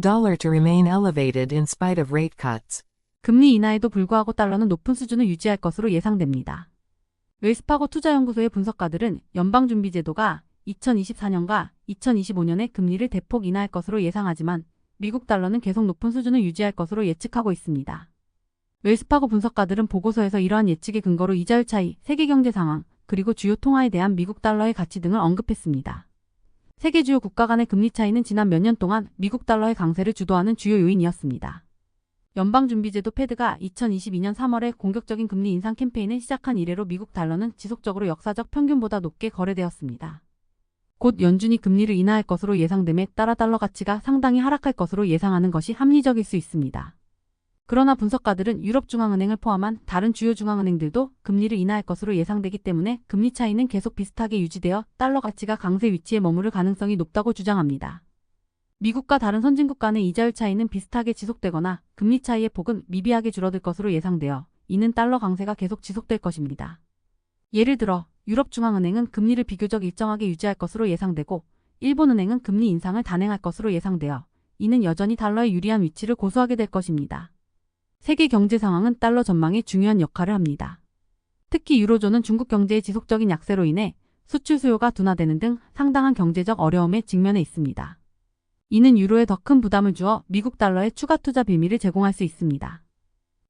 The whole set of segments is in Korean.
dollar to remain elevated in spite of rate cuts. 금리 인하에도 불구하고 달러는 높은 수준을 유지할 것으로 예상됩니다. 웰스파고 투자연구소의 분석가들은 연방준비제도가 2024년과 2025년에 금리를 대폭 인하할 것으로 예상하지만 미국 달러는 계속 높은 수준을 유지할 것으로 예측하고 있습니다. 웰스파고 분석가들은 보고서에서 이러한 예측의 근거로 이자율 차이, 세계 경제 상황, 그리고 주요 통화에 대한 미국 달러의 가치 등을 언급했습니다. 세계 주요 국가 간의 금리 차이는 지난 몇 년 동안 미국 달러의 강세를 주도하는 주요 요인이었습니다. 연방준비제도 패드가 2022년 3월에 공격적인 금리 인상 캠페인을 시작한 이래로 미국 달러는 지속적으로 역사적 평균보다 높게 거래되었습니다. 곧 연준이 금리를 인하할 것으로 예상됨에 따라 달러 가치가 상당히 하락할 것으로 예상하는 것이 합리적일 수 있습니다. 그러나 분석가들은 유럽중앙은행을 포함한 다른 주요 중앙은행들도 금리를 인하할 것으로 예상되기 때문에 금리 차이는 계속 비슷하게 유지되어 달러 가치가 강세 위치에 머무를 가능성이 높다고 주장합니다. 미국과 다른 선진국 간의 이자율 차이는 비슷하게 지속되거나 금리 차이의 폭은 미비하게 줄어들 것으로 예상되어 이는 달러 강세가 계속 지속될 것입니다. 예를 들어 유럽중앙은행은 금리를 비교적 일정하게 유지할 것으로 예상되고 일본은행은 금리 인상을 단행할 것으로 예상되어 이는 여전히 달러의 유리한 위치를 고수하게 될 것입니다. 세계 경제 상황은 달러 전망에 중요한 역할을 합니다. 특히 유로존은 중국 경제의 지속적인 약세로 인해 수출 수요가 둔화되는 등 상당한 경제적 어려움에 직면해 있습니다. 이는 유로에 더 큰 부담을 주어 미국 달러의 추가 투자 빌미를 제공할 수 있습니다.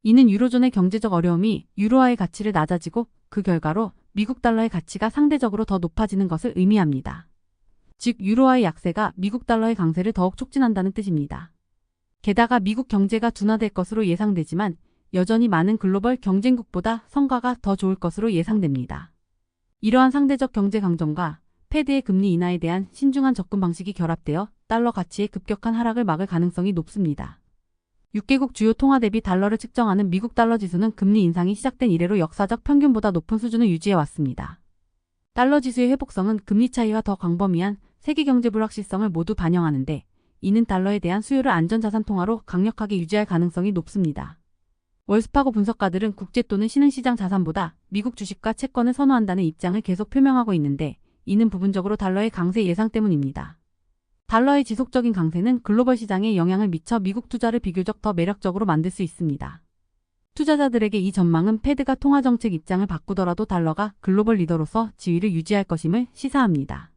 이는 유로존의 경제적 어려움이 유로화의 가치를 낮아지고 그 결과로 미국 달러의 가치가 상대적으로 더 높아지는 것을 의미합니다. 즉 유로화의 약세가 미국 달러의 강세를 더욱 촉진한다는 뜻입니다. 게다가 미국 경제가 둔화될 것으로 예상되지만 여전히 많은 글로벌 경쟁국보다 성과가 더 좋을 것으로 예상됩니다. 이러한 상대적 경제 강점과 패드의 금리 인하에 대한 신중한 접근 방식이 결합되어 달러 가치의 급격한 하락을 막을 가능성이 높습니다. 6개국 주요 통화 대비 달러를 측정하는 미국 달러 지수는 금리 인상이 시작된 이래로 역사적 평균보다 높은 수준을 유지해왔습니다. 달러 지수의 회복성은 금리 차이와 더 광범위한 세계 경제 불확실성을 모두 반영하는데 이는 달러에 대한 수요를 안전자산 통화로 강력하게 유지할 가능성이 높습니다. 월스파고 분석가들은 국제 또는 신흥시장 자산보다 미국 주식과 채권을 선호한다는 입장을 계속 표명하고 있는데 이는 부분적으로 달러의 강세 예상 때문입니다. 달러의 지속적인 강세는 글로벌 시장에 영향을 미쳐 미국 투자를 비교적 더 매력적으로 만들 수 있습니다. 투자자들에게 이 전망은 패드가 통화정책 입장을 바꾸더라도 달러가 글로벌 리더로서 지위를 유지할 것임을 시사합니다.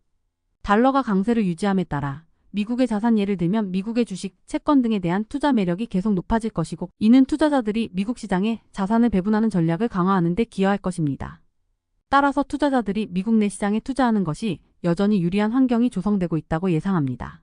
달러가 강세를 유지함에 따라 미국의 자산 예를 들면 미국의 주식, 채권 등에 대한 투자 매력이 계속 높아질 것이고 이는 투자자들이 미국 시장에 자산을 배분하는 전략을 강화하는 데 기여할 것입니다. 따라서 투자자들이 미국 내 시장에 투자하는 것이 여전히 유리한 환경이 조성되고 있다고 예상합니다.